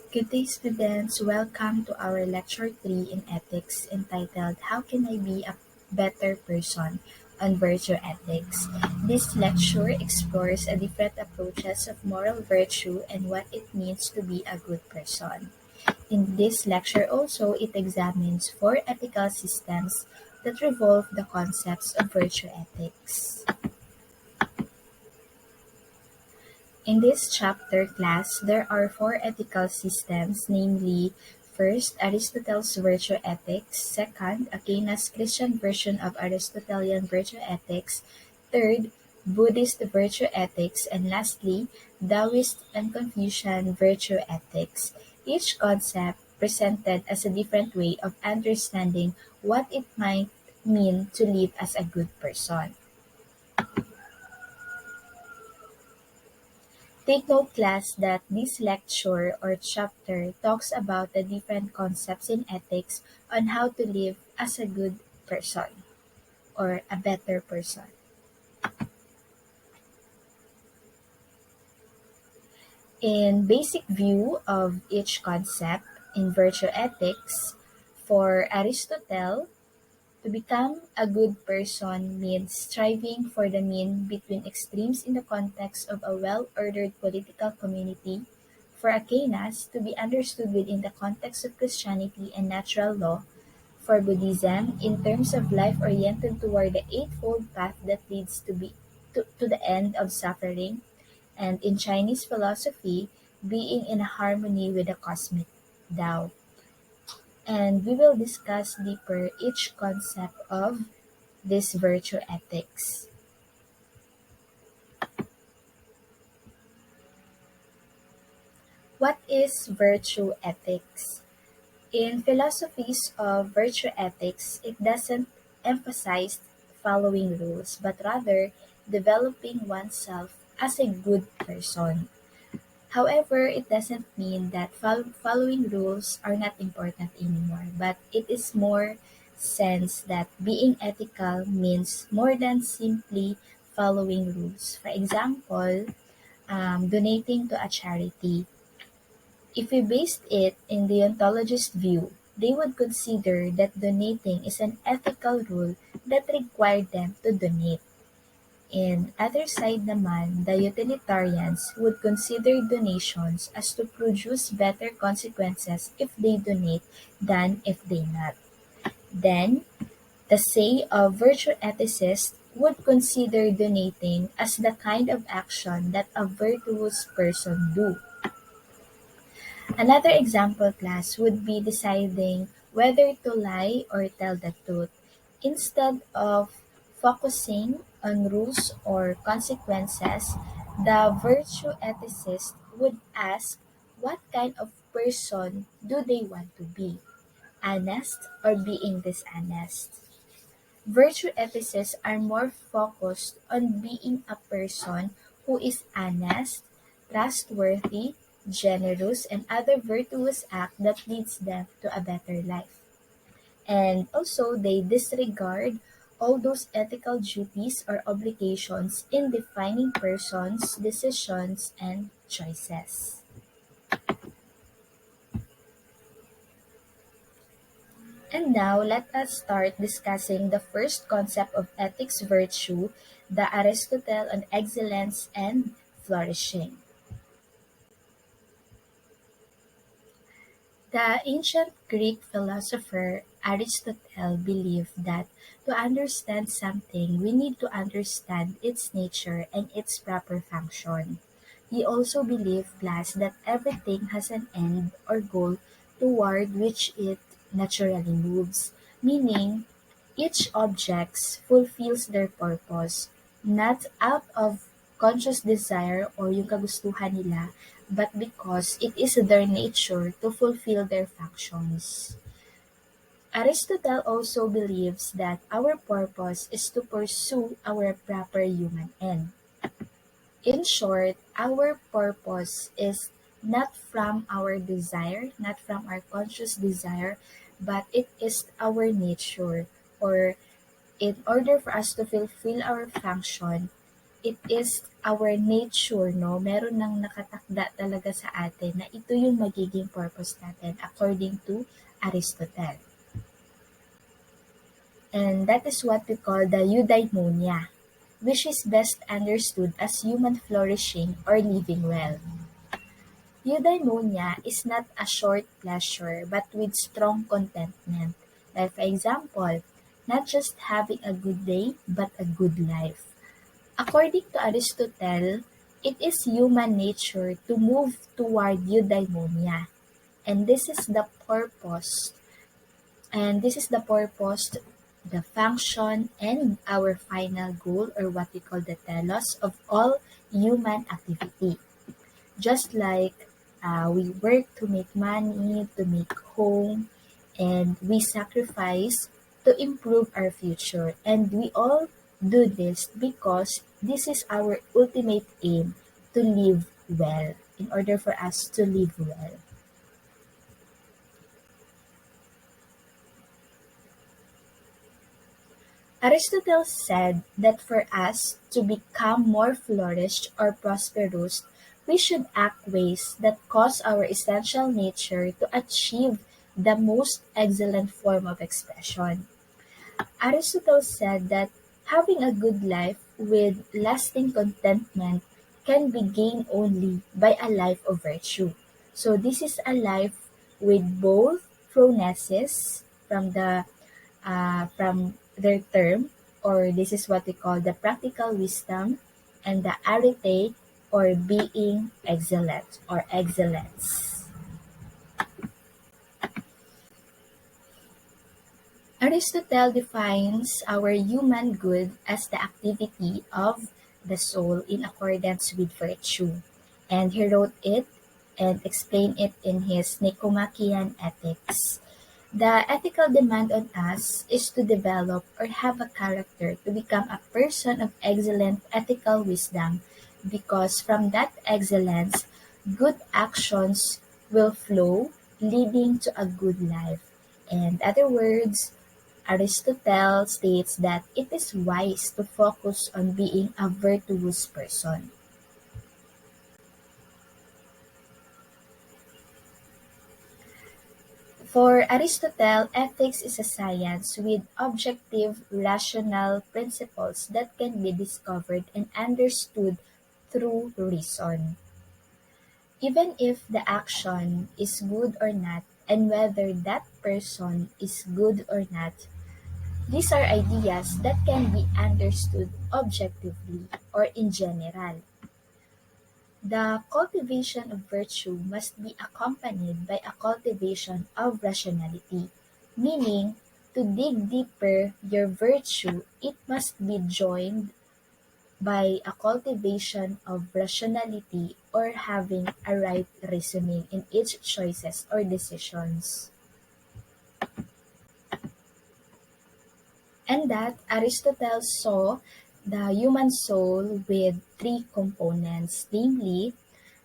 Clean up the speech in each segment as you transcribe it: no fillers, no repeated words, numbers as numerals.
Good day, students. Welcome to our Lecture 3 in Ethics entitled How Can I Be a Better Person on Virtue Ethics. This lecture explores a different approaches of moral virtue and what it means to be a good person. In this lecture also, it examines four ethical systems that revolve the concepts of virtue ethics. In this chapter class, there are four ethical systems, namely, first, Aristotle's virtue ethics, second, Aquinas' Christian version of Aristotelian virtue ethics, third, Buddhist virtue ethics, and lastly, Taoist and Confucian virtue ethics. Each concept presented as a different way of understanding what it might mean to live as a good person. Take note, class, that this lecture or chapter talks about the different concepts in ethics on how to live as a good person or a better person. In basic view of each concept in virtue ethics, for Aristotle, to become a good person means striving for the mean between extremes in the context of a well-ordered political community. For Aquinas, to be understood within the context of Christianity and natural law. For Buddhism, in terms of life oriented toward the Eightfold Path that leads to the end of suffering. And in Chinese philosophy, being in harmony with the cosmic Tao. And we will discuss deeper each concept of this virtue ethics. What is virtue ethics? In philosophies of virtue ethics, it doesn't emphasize following rules, but rather developing oneself as a good person. However, it doesn't mean that following rules are not important anymore, but it is more sense that being ethical means more than simply following rules. For example, donating to a charity. If we based it in the ontologist view, they would consider that donating is an ethical rule that required them to donate. In other side naman, the utilitarians would consider donations as to produce better consequences if they donate than if they not. Then, the say of virtue ethicists would consider donating as the kind of action that a virtuous person do. Another example, class, would be deciding whether to lie or tell the truth. Instead of focusing on rules or consequences, the virtue ethicist would ask what kind of person do they want to be, honest or being dishonest. Virtue ethicists are more focused on being a person who is honest, trustworthy, generous, and other virtuous act that leads them to a better life. And also, they disregard all those ethical duties or obligations in defining persons, decisions, and choices. And now, let us start discussing the first concept of ethics virtue, the Aristotle on excellence and flourishing. The ancient Greek philosopher Aristotle believed that to understand something, we need to understand its nature and its proper function. He also believed, plus, that everything has an end or goal toward which it naturally moves, meaning each object fulfills their purpose, not out of conscious desire or yung kagustuhan nila, but because it is their nature to fulfill their functions. Aristotle also believes that our purpose is to pursue our proper human end. In short, our purpose is not from our desire, not from our conscious desire, but it is our nature, or in order for us to fulfill our function, it is our nature, no, meron ng nakatakda talaga sa atin na ito yung magiging purpose natin according to Aristotle. And that is what we call the eudaimonia, which is best understood as human flourishing or living well. Eudaimonia is not a short pleasure but with strong contentment. Like for example, not just having a good day but a good life. According to Aristotle, it is human nature to move toward eudaimonia. And this is the purpose, the function, and our final goal, or what we call the telos of all human activity. Just like we work to make money, to make home, and we sacrifice to improve our future. And we all do this because this is our ultimate aim, to live well, in order for us to live well. Aristotle said that for us to become more flourished or prosperous, we should act ways that cause our essential nature to achieve the most excellent form of expression. Aristotle said that having a good life with lasting contentment can be gained only by a life of virtue. So this is a life with both phronesis from their term, or this is what we call the practical wisdom, and the arete, or being excellent or excellence. Aristotle defines our human good as the activity of the soul in accordance with virtue, and he wrote it and explained it in his Nicomachean Ethics. The ethical demand on us is to develop or have a character to become a person of excellent ethical wisdom, because from that excellence, good actions will flow, leading to a good life. In other words, Aristotle states that it is wise to focus on being a virtuous person. For Aristotle, ethics is a science with objective, rational principles that can be discovered and understood through reason. Even if the action is good or not, and whether that person is good or not, these are ideas that can be understood objectively or in general. The cultivation of virtue must be accompanied by a cultivation of rationality, meaning to dig deeper your virtue, it must be joined by a cultivation of rationality, or having a right reasoning in each choices or decisions. And that Aristotle saw the human soul with three components, namely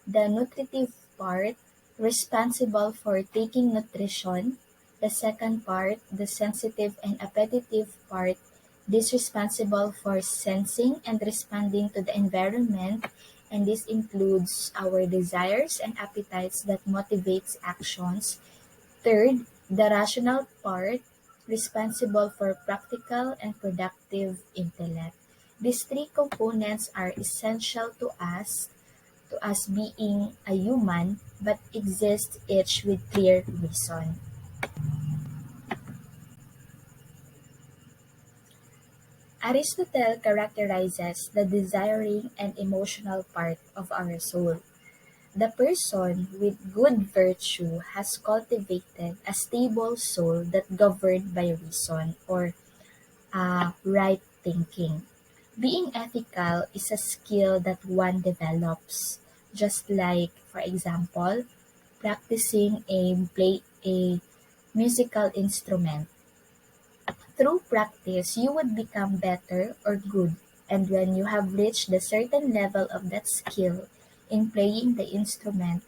the nutritive part, responsible for taking nutrition; the second part, the sensitive and appetitive part, this responsible for sensing and responding to the environment, and this includes our desires and appetites that motivates actions. Third, the rational part, responsible for practical and productive intellect. These three components are essential to us being a human, but exist each with clear reason. Aristotle characterizes the desiring and emotional part of our soul. The person with good virtue has cultivated a stable soul that governed by reason, or right thinking. Being ethical is a skill that one develops, just like, for example, practicing a musical instrument. Through practice, you would become better or good, and when you have reached a certain level of that skill in playing the instrument,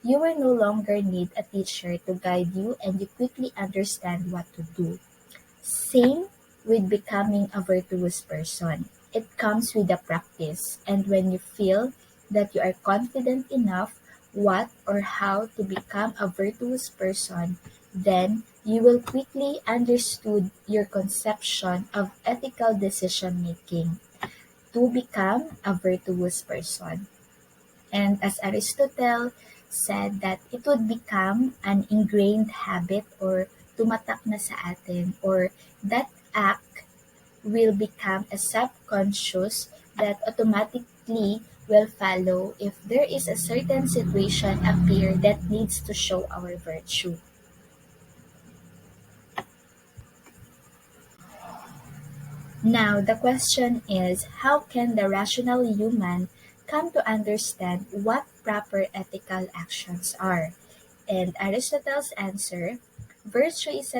you will no longer need a teacher to guide you, and you quickly understand what to do. Same with becoming a virtuous person. it comes with the practice, and when you feel that you are confident enough what or how to become a virtuous person, then you will quickly understood your conception of ethical decision making to become a virtuous person. And as Aristotle said that it would become an ingrained habit or tumatak na sa atin, or that act will become a subconscious that automatically will follow if there is a certain situation appear that needs to show our virtue. Now, the question is, how can the rational human come to understand what proper ethical actions are? And Aristotle's answer, virtue is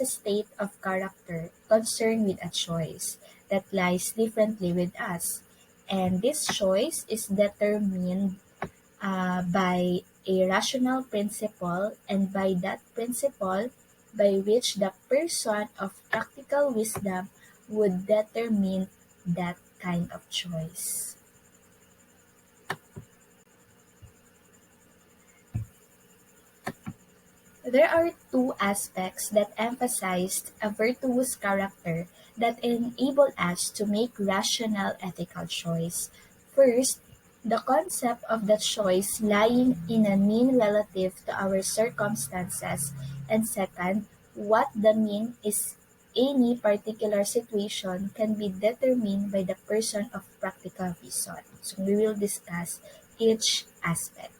a state of character concerned with a choice that lies differently with us. And this choice is determined by a rational principle, and by that principle by which the person of practical wisdom would determine that kind of choice. There are two aspects that emphasize a virtuous character that enable us to make rational ethical choice. First, the concept of the choice lying in a mean relative to our circumstances, and second, what the mean is any particular situation can be determined by the person of practical reason. So we will discuss each aspect.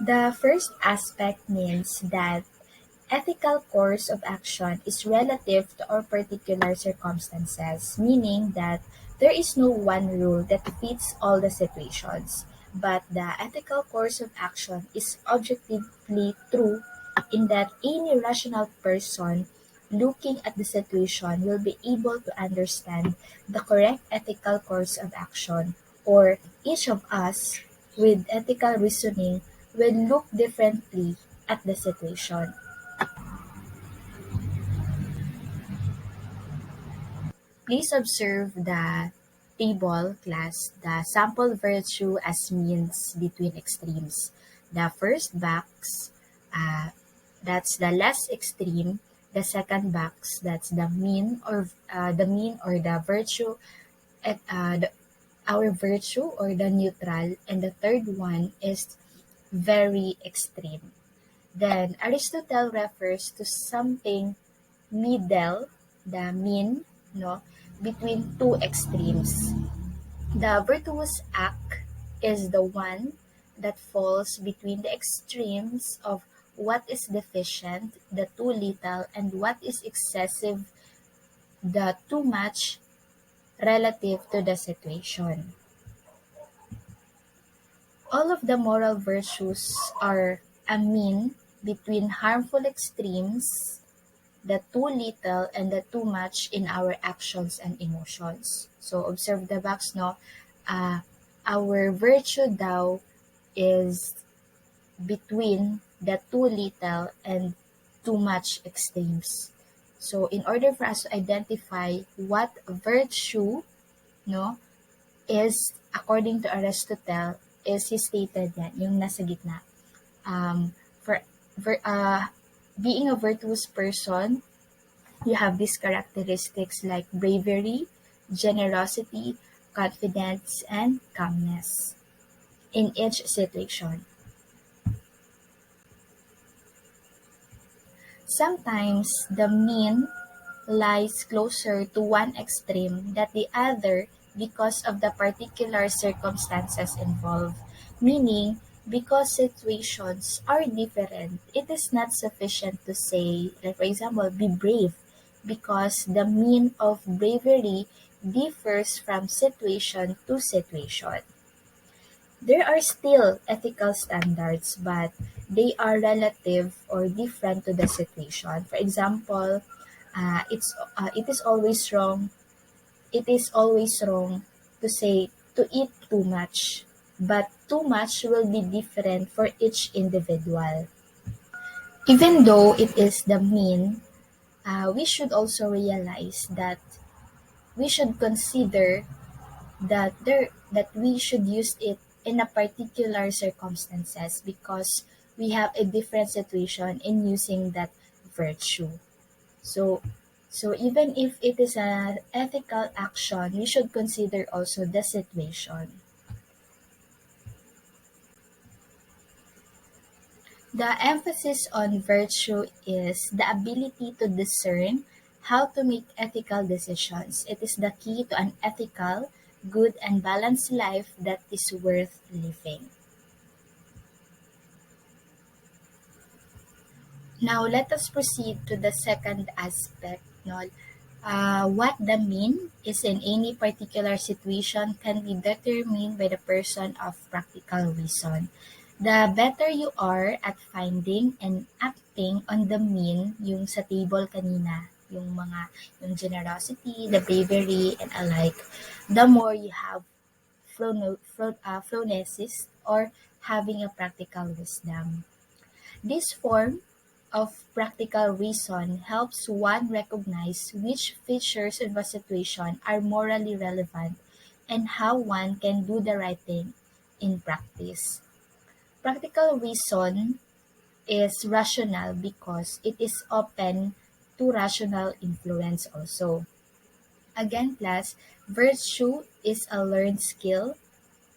The first aspect means that ethical course of action is relative to our particular circumstances, meaning that there is no one rule that fits all the situations, but the ethical course of action is objectively true in that any rational person looking at the situation will be able to understand the correct ethical course of action, or each of us with ethical reasoning will look differently at the situation. Please observe the table class, the sample virtue as means between extremes. The first box, that's the less extreme. The second box, that's the mean or the virtue, at our virtue or the neutral. And the third one is very extreme. Then Aristotle refers to something middle, the mean, no, between two extremes. The virtuous act is the one that falls between the extremes of what is deficient, the too little, and what is excessive, the too much, relative to the situation. All of the moral virtues are a mean between harmful extremes, the too little and the too much in our actions and emotions. So observe the box, no? Our virtue daw is between the too little and too much extremes. So in order for us to identify what virtue, no, is according to Aristotle, is he stated yan, yung nasa gitna. For being a virtuous person, you have these characteristics like bravery, generosity, confidence, and calmness in each situation. Sometimes the mean lies closer to one extreme than the other because of the particular circumstances involved, meaning because situations are different, it is not sufficient to say, like for example, be brave, because the mean of bravery differs from situation to situation. There are still ethical standards, but they are relative or different to the situation. For example, it is always wrong. It is always wrong to say to eat too much, but too much will be different for each individual. Even though it is the mean, we should also realize that we should consider that we should use it in a particular circumstances because we have a different situation in using that virtue. So so even if it is an ethical action, we should consider also the situation. The emphasis on virtue is the ability to discern how to make ethical decisions. It is the key to an ethical, good, and balanced life that is worth living. Now, let us proceed to the second aspect. No? What the mean is in any particular situation can be determined by the person of practical reason. The better you are at finding and acting on the mean, yung sa table kanina, yung generosity, the bravery, and alike, the more you have phronesis or having a practical wisdom. This form of practical reason helps one recognize which features of a situation are morally relevant and how one can do the right thing in practice. Practical reason is rational because it is open to rational influence also. Again, class, virtue is a learned skill,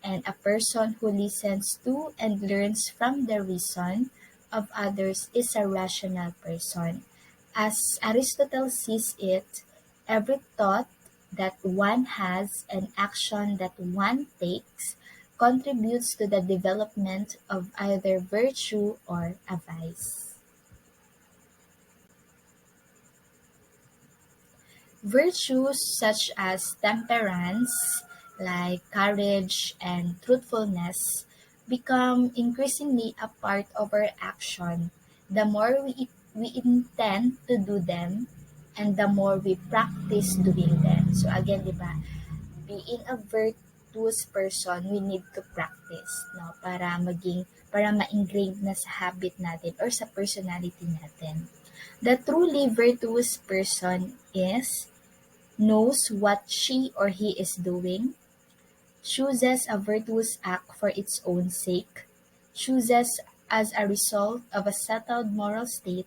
and a person who listens to and learns from the reason of others is a rational person. As Aristotle sees it, every thought that one has and action that one takes contributes to the development of either virtue or a vice. Virtues such as temperance, like courage and truthfulness, become increasingly a part of our action the more we intend to do them and the more we practice doing them. So again, di ba, being a virtuous person, we need to practice, no? Para ma-ingrain na sa habit natin or sa personality natin. The truly virtuous person knows what she or he is doing, chooses a virtuous act for its own sake, chooses as a result of a settled moral state,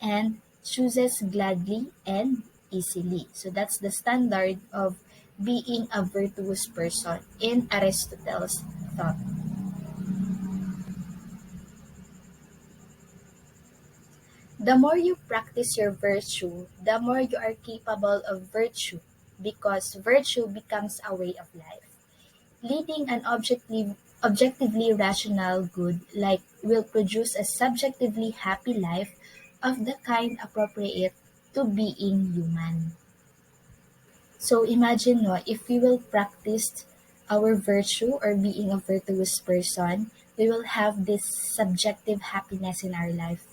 and chooses gladly and easily. So that's the standard of being a virtuous person in Aristotle's thought. The more you practice your virtue, the more you are capable of virtue because virtue becomes a way of life. Leading an objectively rational good like will produce a subjectively happy life of the kind appropriate to being human. So imagine no, if we will practice our virtue or being a virtuous person, we will have this subjective happiness in our life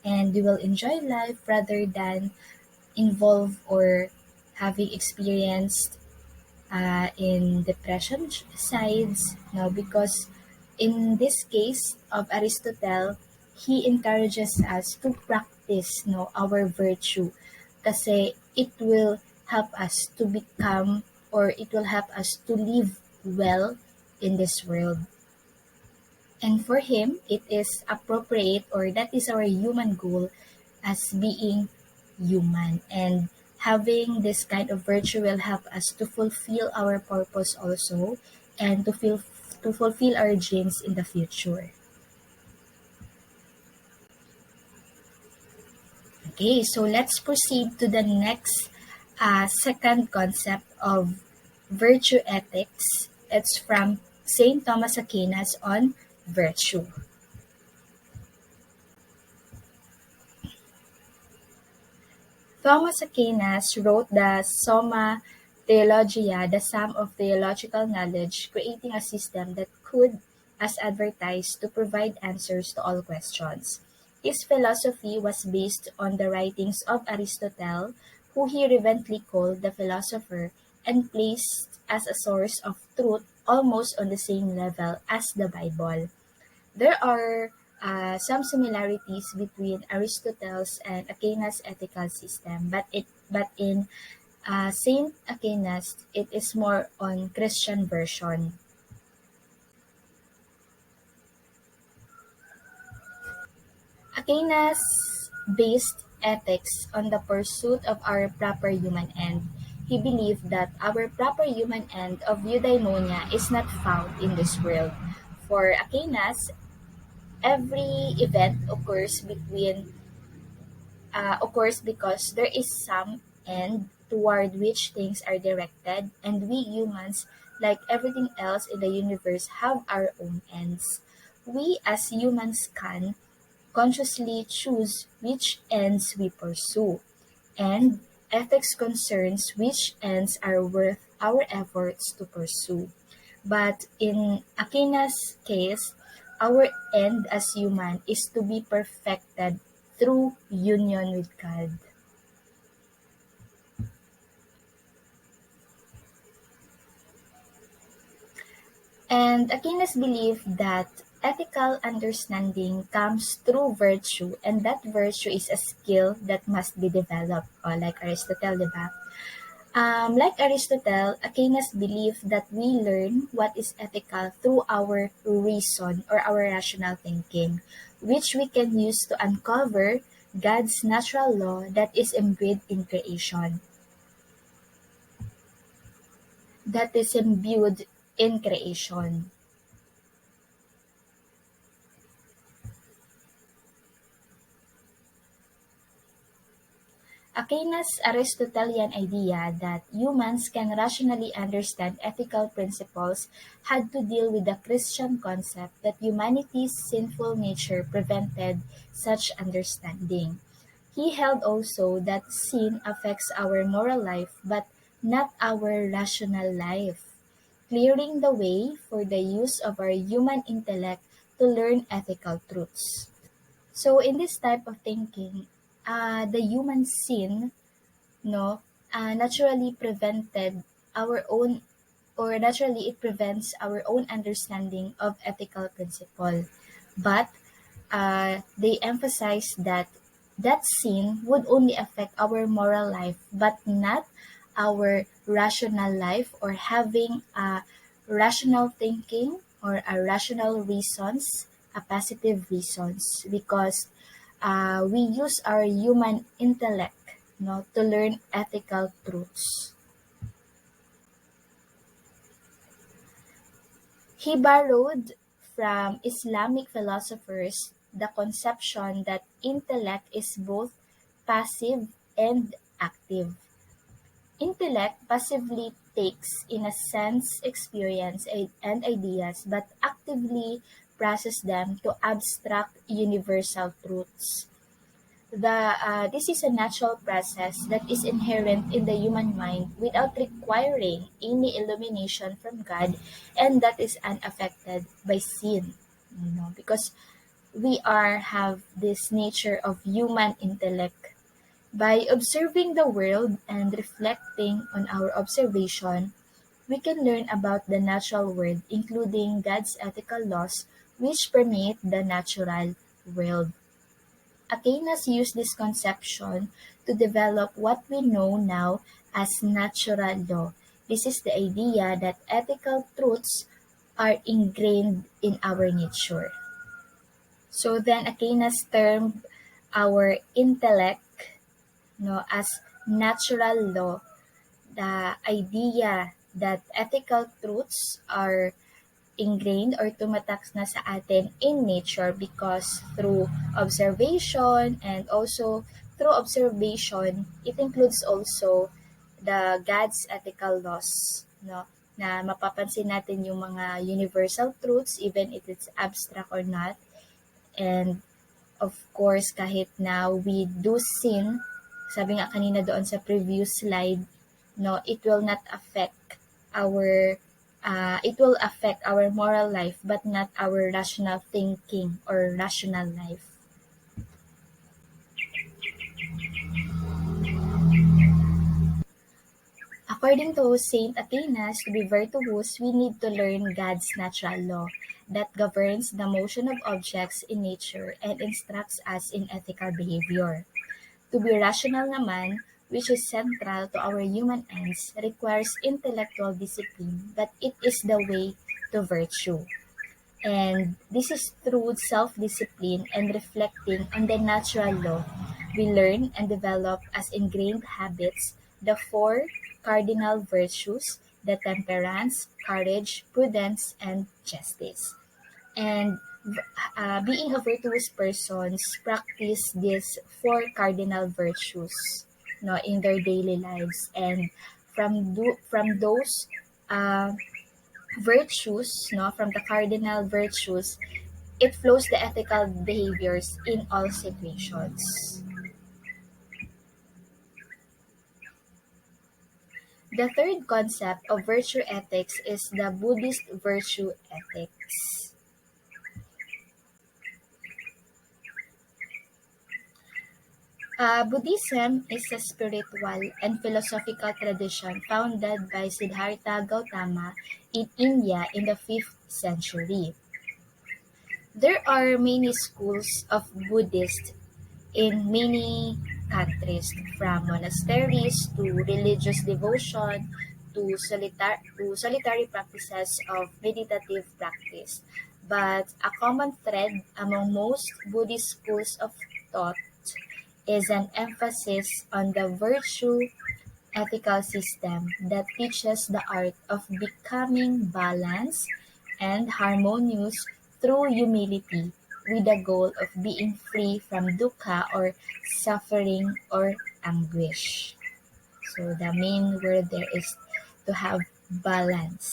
and we will enjoy life rather than involve or having experienced in depression sides, no, because in this case of Aristotle, he encourages us to practice no our virtue kasi it will help us to become or it will help us to live well in this world. And for him, it is appropriate or that is our human goal as being human. And having this kind of virtue will help us to fulfill our purpose also and to fulfill our dreams in the future. Okay, so let's proceed to the next second concept of virtue ethics. It's from St. Thomas Aquinas on virtue. Thomas Aquinas wrote the Summa Theologia, the sum of theological knowledge, creating a system that could, as advertised, to provide answers to all questions. His philosophy was based on the writings of Aristotle, who he reverently called the philosopher, and placed as a source of truth almost on the same level as the Bible. There are some similarities between Aristotle's and Aquinas' ethical system, but in Saint Aquinas, it is more on Christian version. Aquinas based ethics on the pursuit of our proper human end. He believed that our proper human end of eudaimonia is not found in this world. For Aquinas, every event occurs because there is some end toward which things are directed, and we humans, like everything else in the universe, have our own ends. We as humans can consciously choose which ends we pursue, and ethics concerns which ends are worth our efforts to pursue. But in Aquinas' case, our end as human is to be perfected through union with God. And Aquinas believed that ethical understanding comes through virtue, and that virtue is a skill that must be developed, or like Aristotle, diba? Like Aristotle, Aquinas believed that we learn what is ethical through our reason or our rational thinking, which we can use to uncover God's natural law that is imbued in creation. That is imbued in creation. Aquinas' Aristotelian idea that humans can rationally understand ethical principles had to deal with the Christian concept that humanity's sinful nature prevented such understanding. He held also that sin affects our moral life but not our rational life, clearing the way for the use of our human intellect to learn ethical truths. So in this type of thinking, the human sin, no, naturally prevented our own, or naturally it prevents our own understanding of ethical principle. But they emphasize that that sin would only affect our moral life, but not our rational life, or having a rational thinking or a rational reasons, a positive reasons, because we use our human intellect, no, to learn ethical truths. He borrowed from Islamic philosophers the conception that intellect is both passive and active. Intellect passively takes in a sense experience and ideas, but actively process them to abstract universal truths. This is a natural process that is inherent in the human mind without requiring any illumination from God, and that is unaffected by sin. Because we have this nature of human intellect. By observing the world and reflecting on our observation, we can learn about the natural world, including God's ethical laws which permeate the natural world. Aquinas used this conception to develop what we know now as natural law. This is the idea that ethical truths are ingrained in our nature. So then Aquinas termed our intellect, as natural law, the idea that ethical truths are ingrained or tumatak na sa atin in nature, because through observation, and also through observation, it includes also the God's ethical laws, na mapapansin natin yung mga universal truths even if it's abstract or not. And of course, kahit na we do sin, sabi nga kanina doon sa previous slide, it will not affect our it will affect our moral life but not our rational thinking or rational life. According to Saint Aquinas, to be virtuous, we need to learn God's natural law that governs the motion of objects in nature and instructs us in ethical behavior. To be rational naman, which is central to our human ends, requires intellectual discipline, but it is the way to virtue. And this is through self-discipline and reflecting on the natural law. We learn and develop as ingrained habits the four cardinal virtues, the temperance, courage, prudence, and justice. And being a virtuous person practice these four cardinal virtues, no, in their daily lives. And from those uh, virtues, no, from the cardinal virtues, it flows the ethical behaviors in all situations. The third concept of virtue ethics is the Buddhist virtue ethics. Buddhism is a spiritual and philosophical tradition founded by Siddhartha Gautama in India in the 5th century. There are many schools of Buddhists in many countries, from monasteries to religious devotion to solitary practices of meditative practice. But a common thread among most Buddhist schools of thought is an emphasis on the virtue ethical system that teaches the art of becoming balanced and harmonious through humility, with the goal of being free from dukkha or suffering or anguish. So the main word there is to have balance.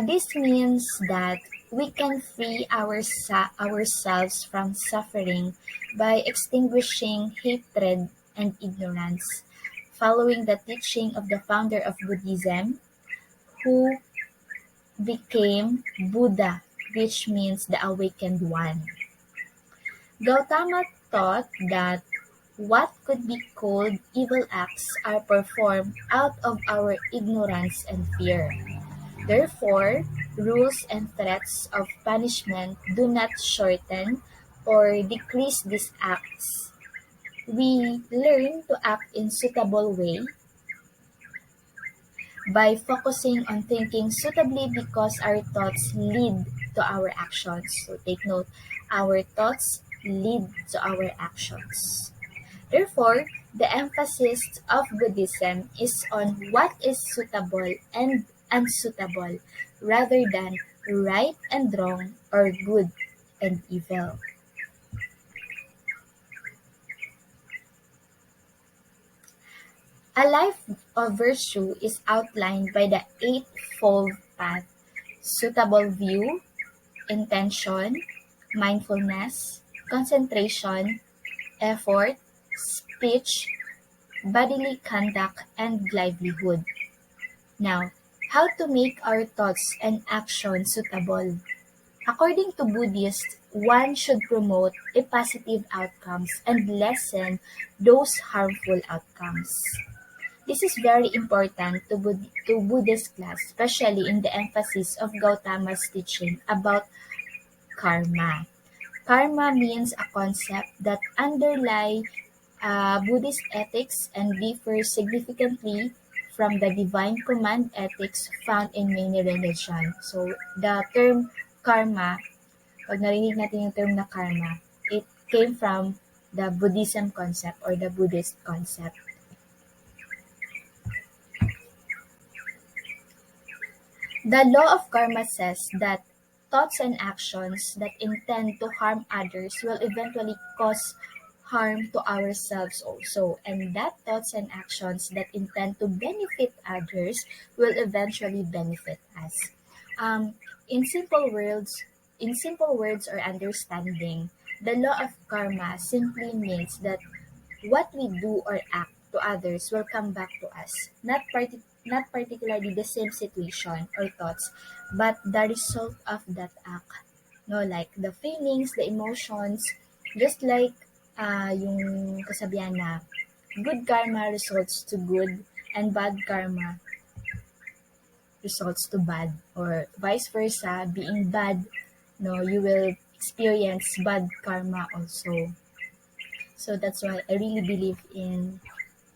This means that we can free ourselves from suffering by extinguishing hatred and ignorance, following the teaching of the founder of Buddhism, who became Buddha, which means the awakened one. Gautama taught that what could be called evil acts are performed out of our ignorance and fear. Therefore, rules and threats of punishment do not shorten or decrease these acts. We learn to act in suitable way by focusing on thinking suitably because our thoughts lead to our actions. So take note, our thoughts lead to our actions. Therefore, the emphasis of Buddhism is on what is suitable and unsuitable rather than right and wrong or good and evil. A life of virtue is outlined by the Eightfold Path: suitable view, intention, mindfulness, concentration, effort, speech, bodily conduct, and livelihood. Now, how to make our thoughts and actions suitable? According to Buddhists, one should promote a positive outcomes and lessen those harmful outcomes. This is very important to Buddhist class, especially in the emphasis of Gautama's teaching about karma. Karma means a concept that underlie Buddhist ethics and differs significantly from the divine command ethics found in many religions. So, the term karma, pag narinig natin yung term na karma, it came from the Buddhism concept or the Buddhist concept. The law of karma says that thoughts and actions that intend to harm others will eventually cause harm to ourselves also, and that thoughts and actions that intend to benefit others will eventually benefit us. Um, in simple words, or understanding, the law of karma simply means that what we do or act to others will come back to us, not particularly the same situation or thoughts, but the result of that act. No, like the feelings, the emotions, just like yung kasabihan na good karma results to good and bad karma results to bad, or vice versa, being bad, no, you will experience bad karma also. So that's why I really believe in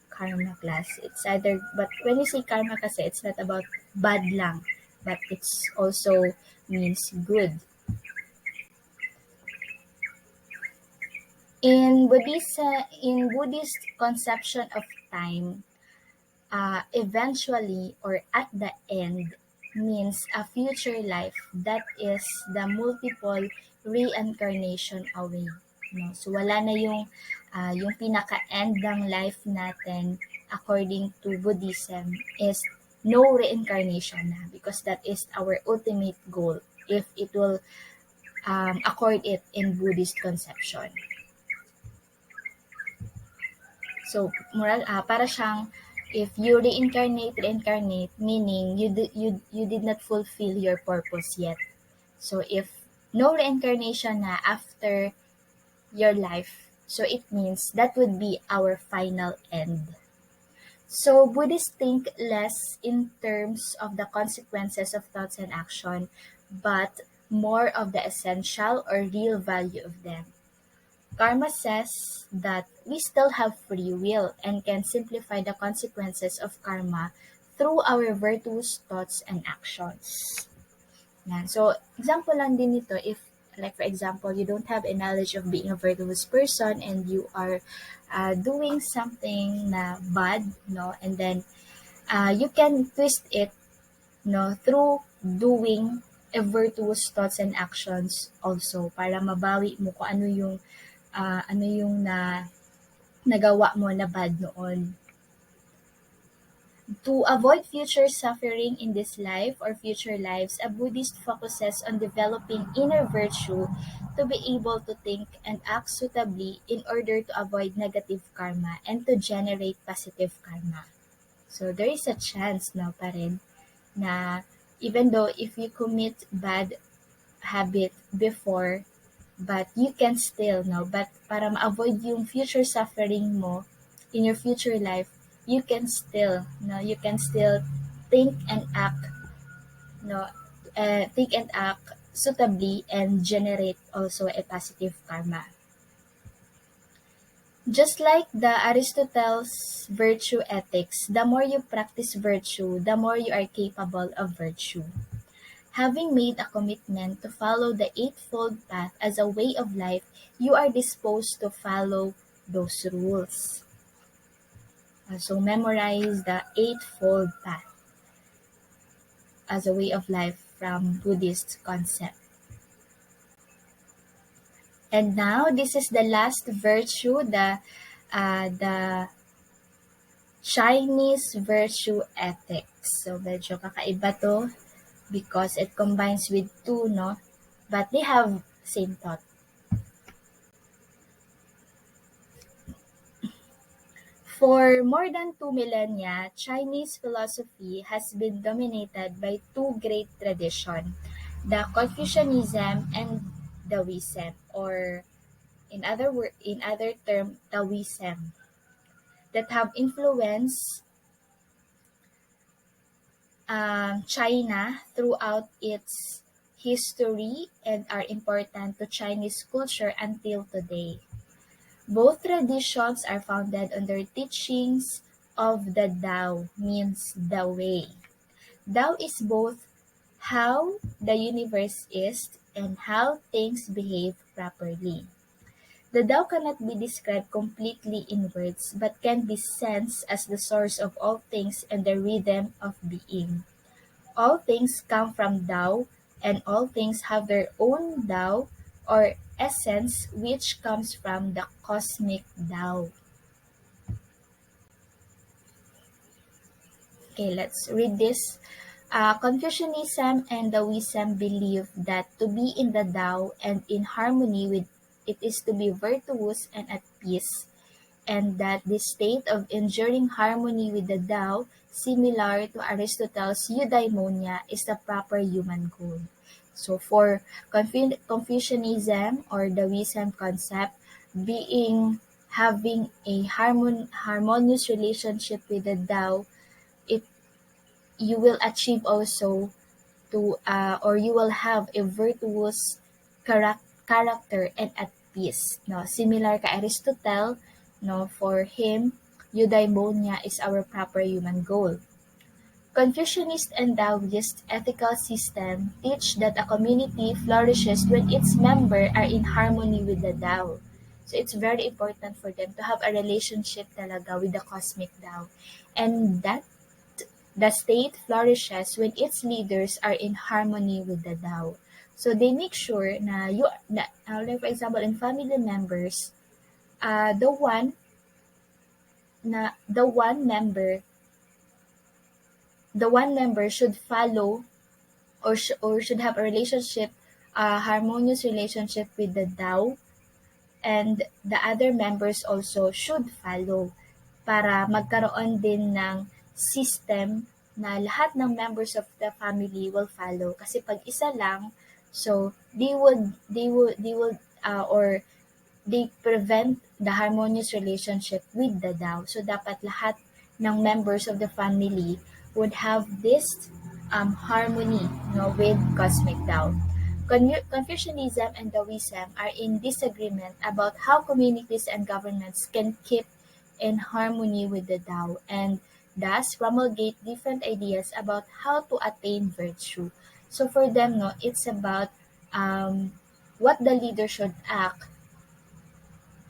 karma class. It's either, but when you say karma kasi, it's not about bad lang, but it's also means good. In Buddhist conception of time, eventually or at the end means a future life that is the multiple reincarnation away. No? So wala na yung pinaka-end ng life natin according to Buddhism is no reincarnation na, because that is our ultimate goal if it will accord it in Buddhist conception. So, para siyang if you reincarnate, meaning you did not fulfill your purpose yet. So, if no reincarnation na after your life, so it means that would be our final end. So, Buddhists think less in terms of the consequences of thoughts and action, but more of the essential or real value of them. Karma says that we still have free will and can simplify the consequences of karma through our virtues, thoughts, and actions. Yan. So, example lang din nito, if, like for example, you don't have a knowledge of being a virtuous person and you are doing something na bad, no, and then you can twist it, no, through doing a virtuous thoughts and actions also para mabawi mo kung ano yung nagawa mo na bad noon. To avoid future suffering in this life or future lives, a Buddhist focuses on developing inner virtue to be able to think and act suitably in order to avoid negative karma and to generate positive karma. So there is a chance na pa rin na even though if you commit bad habit before, but you can still, no, but para ma-avoid yung future suffering mo in your future life, you can still think and act, no, think and act suitably and generate also a positive karma. Just like the Aristotle's virtue ethics, the more you practice virtue, the more you are capable of virtue. Having made a commitment to follow the Eightfold Path as a way of life, you are disposed to follow those rules. So memorize the Eightfold Path as a way of life from Buddhist concept. And now, this is the last virtue, the Chinese virtue ethics. So medyo kakaiba to, because it combines with two, no? But they have same thought. For more than 2 millennia, Chinese philosophy has been dominated by two great traditions, the Confucianism and Taoism, or in other term, Taoism, that have influenced China throughout its history and are important to Chinese culture until today. Both traditions are founded on their teachings of the Tao, means the way. Tao is both how the universe is and how things behave properly. The Tao cannot be described completely in words, but can be sensed as the source of all things and the rhythm of being. All things come from Tao, and all things have their own Tao, or essence, which comes from the cosmic Tao. Okay, let's read this. Confucianism and Taoism believe that to be in the Tao and in harmony with it is to be virtuous and at peace, and that this state of enduring harmony with the Tao, similar to Aristotle's eudaimonia, is the proper human goal. So for Confucianism or Taoism concept, being having a harmonious relationship with the Tao, it you will achieve also to or you will have a virtuous character and at peace, no, similar ka Aristotle, no, for him eudaimonia is our proper human goal. Confucianist and Taoist ethical system teach that a community flourishes when its members are in harmony with the Tao. So it's very important for them to have a relationship talaga with the cosmic Tao. And that the state flourishes when its leaders are in harmony with the Tao. So they make sure na like for example in family members, uh, the one the one member should follow or should have a relationship, a harmonious relationship with the Tao, and the other members also should follow para magkaroon din ng system na lahat ng members of the family will follow. Kasi pag isa lang, so or they prevent the harmonious relationship with the Tao. So dapat lahat ng members of the family would have this harmony, no, with cosmic Tao. Confucianism and Taoism are in disagreement about how communities and governments can keep in harmony with the Tao and thus promulgate different ideas about how to attain virtue. So for them, no, it's about what the leader should act,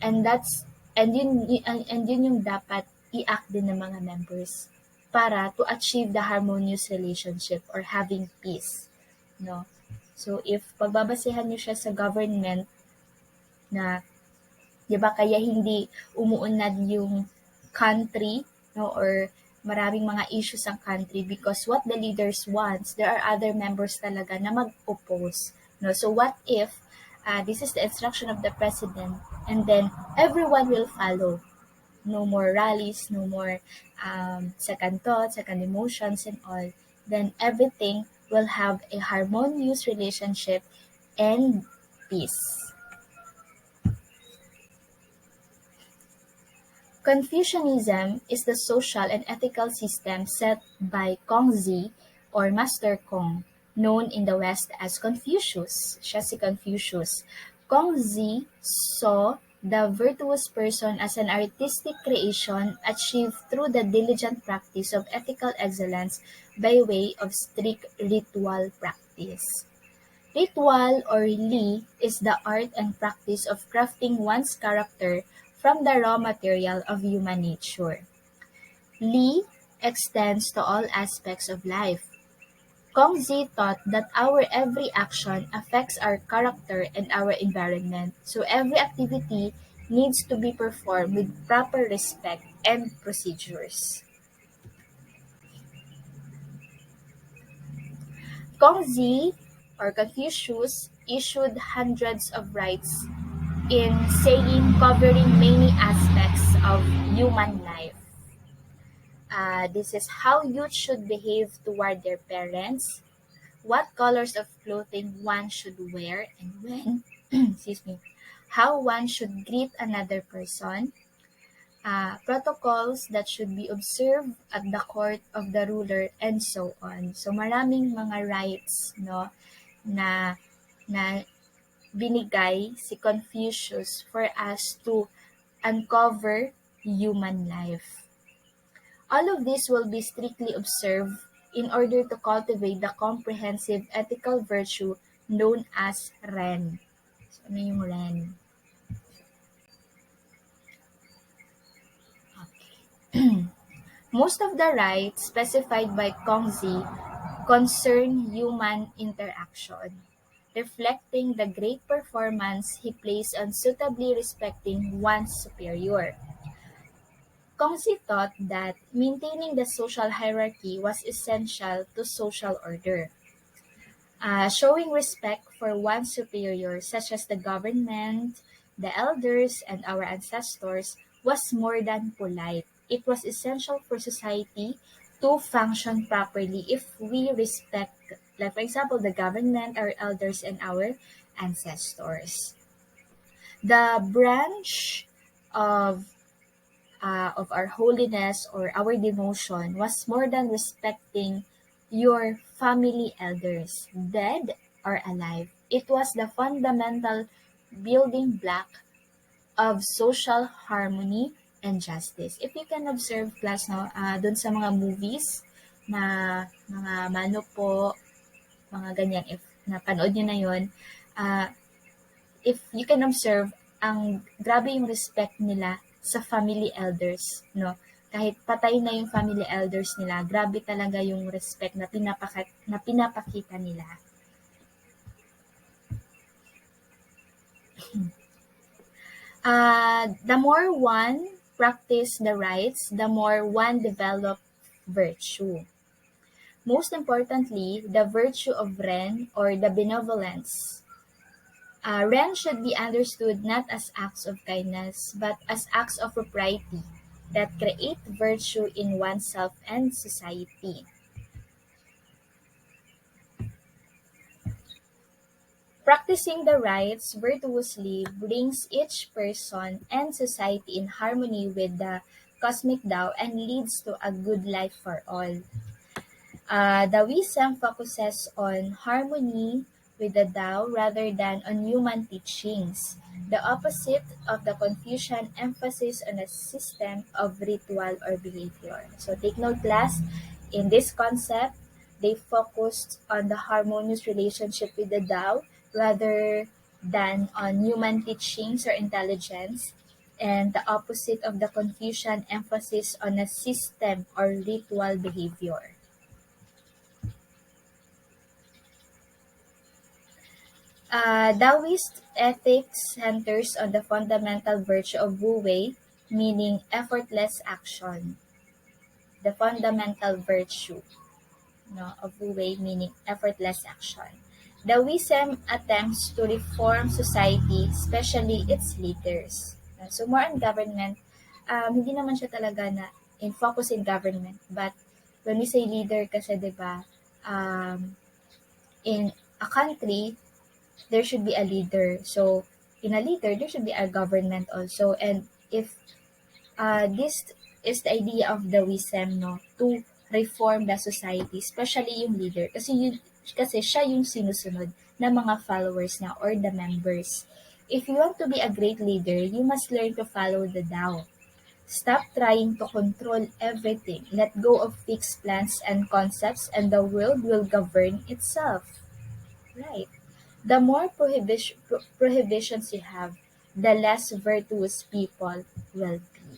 and that's and yun yung dapat i-act din ng mga members para to achieve the harmonious relationship or having peace, no? So if pagbabasehan niyo siya sa government na 'di ba kaya hindi umuunlad yung country, no, or maraming mga issues ang country because what the leaders wants, there are other members talaga na mag-oppose, no? So what if this is the instruction of the president and then everyone will follow? No more rallies, no more second thoughts, second emotions and all. Then everything will have a harmonious relationship and peace. Confucianism is the social and ethical system set by Kongzi or Master Kong, known in the West as Confucius. Siya si Confucius. Kongzi saw the virtuous person as an artistic creation achieved through the diligent practice of ethical excellence by way of strict ritual practice. Ritual or li is the art and practice of crafting one's character from the raw material of human nature. Li extends to all aspects of life. Kongzi taught that our every action affects our character and our environment, so every activity needs to be performed with proper respect and procedures. Kongzi or Confucius issued hundreds of rites in saying covering many aspects of human life. This is how youth should behave toward their parents, what colors of clothing one should wear and when, excuse me, how one should greet another person, protocols that should be observed at the court of the ruler, and so on. So maraming mga rights, no, na na binigay si Confucius for us to uncover human life. All of this will be strictly observed in order to cultivate the comprehensive ethical virtue known as Ren. So, ano yung Ren? Okay. Most of the rights specified by Kongzi concern human interaction, reflecting the great performance he placed on suitably respecting one's superior. Kongzi taught that maintaining the social hierarchy was essential to social order. Showing respect for one's superiors, such as the government, the elders, and our ancestors, was more than polite. It was essential for society to function properly if we respect, like for example, the government, our elders, and our ancestors. The branch of our holiness or our devotion was more than respecting your family elders, dead or alive. It was the fundamental building block of social harmony and justice. If you can observe, class, no, dun sa mga movies na mga Mano po, mga ganyan, if napanood nyo na yun, uh, if you can observe, ang grabe yung respect nila sa family elders, no? Kahit patay na yung family elders nila, grabe talaga yung respect na pinapakita nila. The more one practice the rites, the more one develop virtue. Most importantly, the virtue of Ren or the benevolence. Ren should be understood not as acts of kindness, but as acts of propriety that create virtue in oneself and society. Practicing the rites virtuously brings each person and society in harmony with the cosmic Tao and leads to a good life for all. Taoism focuses on harmony with the Tao rather than on human teachings. The opposite of the Confucian emphasis on a system of ritual or behavior. So take note, class, in this concept, they focused on the harmonious relationship with the Tao rather than on human teachings or intelligence. And the opposite of the Confucian emphasis on a system or ritual behavior. Taoist ethics centers on the fundamental virtue of Wu Wei, meaning effortless action. The fundamental virtue, no, of Wu Wei, meaning effortless action. Taoism attempts to reform society, especially its leaders. So more on government, hindi naman siya talaga na in focus in government, but when we say leader kasi 'di ba, in a country there should be a leader. So, in a leader, there should be a government also. And if this is the idea of the wisdom, no, to reform the society, especially yung leader, kasi siya yung sinusunod ng mga followers na or the members. If you want to be a great leader, you must learn to follow the Tao. Stop trying to control everything. Let go of fixed plans and concepts, and the world will govern itself. Right. The more prohibitions you have, the less virtuous people will be.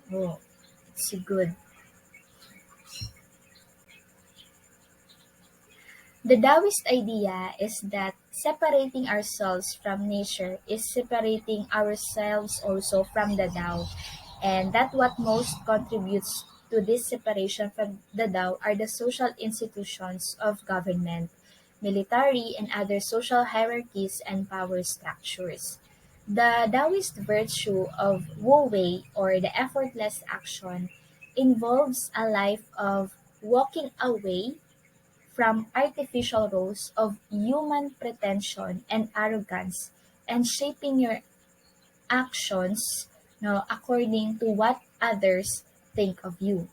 Oh, it's good. The Taoist idea is that separating ourselves from nature is separating ourselves also from the Tao, and that what most contributes to this separation from the Tao are the social institutions of government, military, and other social hierarchies and power structures. The Taoist virtue of Wu Wei, or the effortless action, involves a life of walking away from artificial roles of human pretension and arrogance and shaping your actions, no, according to what others think of you.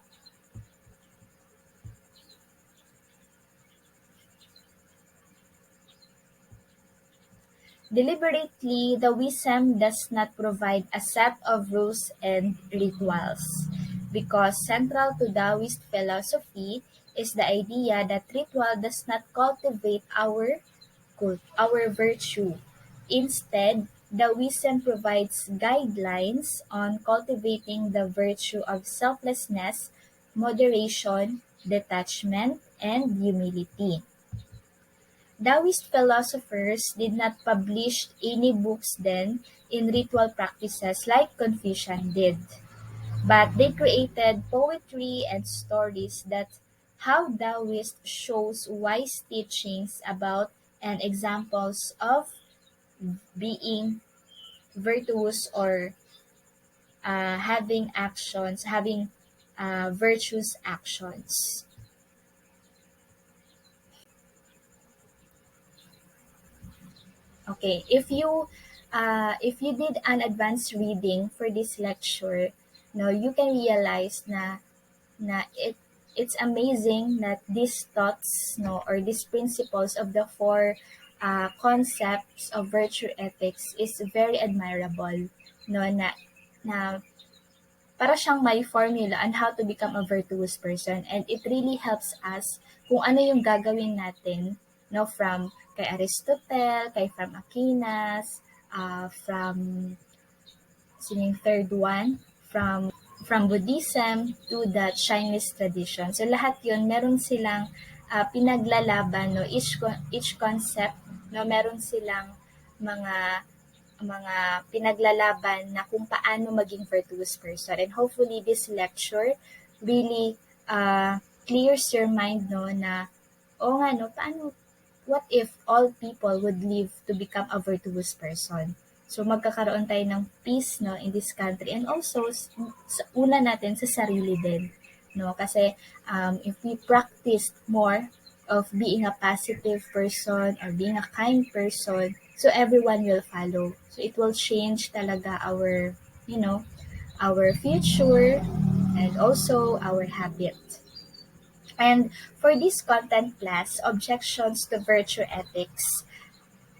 Deliberately, the wisdom does not provide a set of rules and rituals, because central to Taoist philosophy is the idea that ritual does not cultivate our virtue. Instead, the wisdom provides guidelines on cultivating the virtue of selflessness, moderation, detachment, and humility. Taoist philosophers did not publish any books then in ritual practices like Confucian did, but they created poetry and stories that how Taoist shows wise teachings about and examples of being virtuous or having virtuous actions. Okay, if you if you did an advanced reading for this lecture, no, you can realize na it's amazing that these thoughts, no, or these principles of the four concepts of virtue ethics is very admirable, no, na para siyang may formula on how to become a virtuous person, and it really helps us kung ano yung gagawin natin, no, from kay Aristotle, kay from Aquinas, from sino yung third one, from Buddhism to the Chinese tradition. So lahat yun, meron silang pinaglalaban, no, each concept, no, meron silang mga pinaglalaban na kung paano maging virtuous person. And hopefully this lecture really clears your mind, no, na nga, no, paano, what if all people would live to become a virtuous person? So magkakaroon tayo ng peace, no, in this country, and also sa una natin sa sarili din, no, kasi if we practice more of being a positive person or being a kind person, so everyone will follow. So it will change talaga our, our future and also our habit. And for this content class, Objections to Virtue Ethics,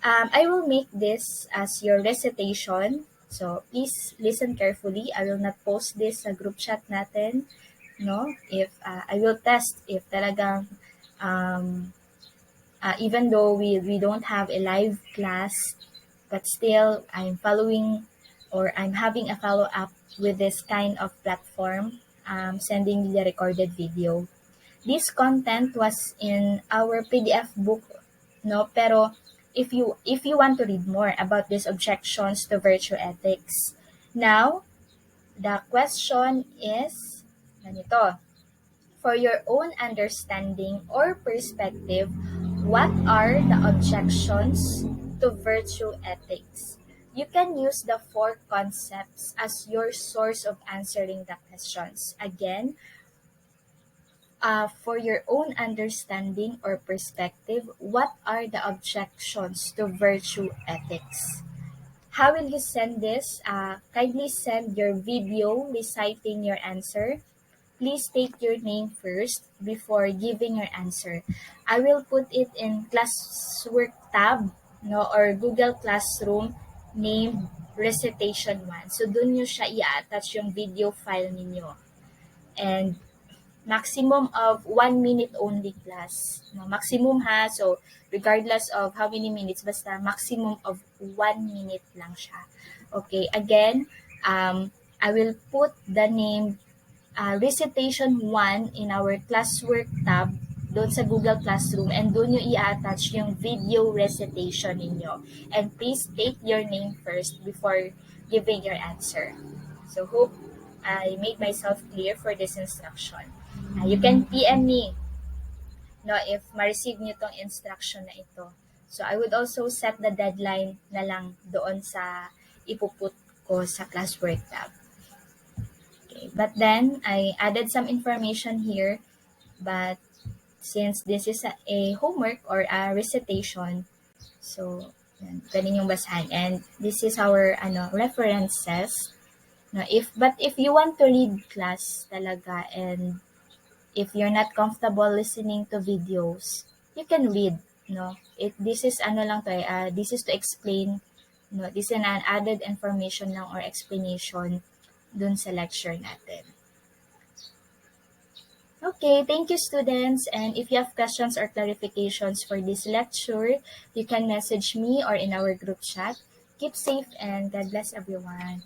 I will make this as your recitation. So please listen carefully. I will not post this sa group chat natin, no? If I will test if talagang even though we don't have a live class, but still I'm following or I'm having a follow-up with this kind of platform, sending the recorded video. This content was in our PDF book, no? Pero if you want to read more about these objections to virtue ethics, now the question is ganito: for your own understanding or perspective, what are the objections to virtue ethics? You can use the four concepts as your source of answering the questions. Again, for your own understanding or perspective, what are the objections to virtue ethics? How will you send this? Kindly send your video reciting your answer. Please state your name first before giving your answer. I will put it in classwork tab, no, or Google Classroom named Recitation 1. So dun nyo siya i-attach yung video file ninyo. And maximum of 1 minute only class. No, maximum ha. So, regardless of how many minutes, basta maximum of 1 minute lang siya. Okay, again, I will put the name Recitation 1 in our classwork tab doon sa Google Classroom, and doon nyo i-attach yung video recitation ninyo. And please state your name first before giving your answer. So, hope I made myself clear for this instruction. You can PM me, no, if ma-receive nyo tong instruction na ito. So, I would also set the deadline na lang doon sa ipuput ko sa classwork tab. Okay, but then, I added some information here, but since this is a homework or a recitation, so, yan, pwede nyong basahan. And this is our references. No, if you want to read class talaga, and if you're not comfortable listening to videos, you can read, no. This is this is to explain, no. This is an added information lang or explanation dun sa lecture natin. Okay, thank you students, and if you have questions or clarifications for this lecture, you can message me or in our group chat. Keep safe and God bless everyone.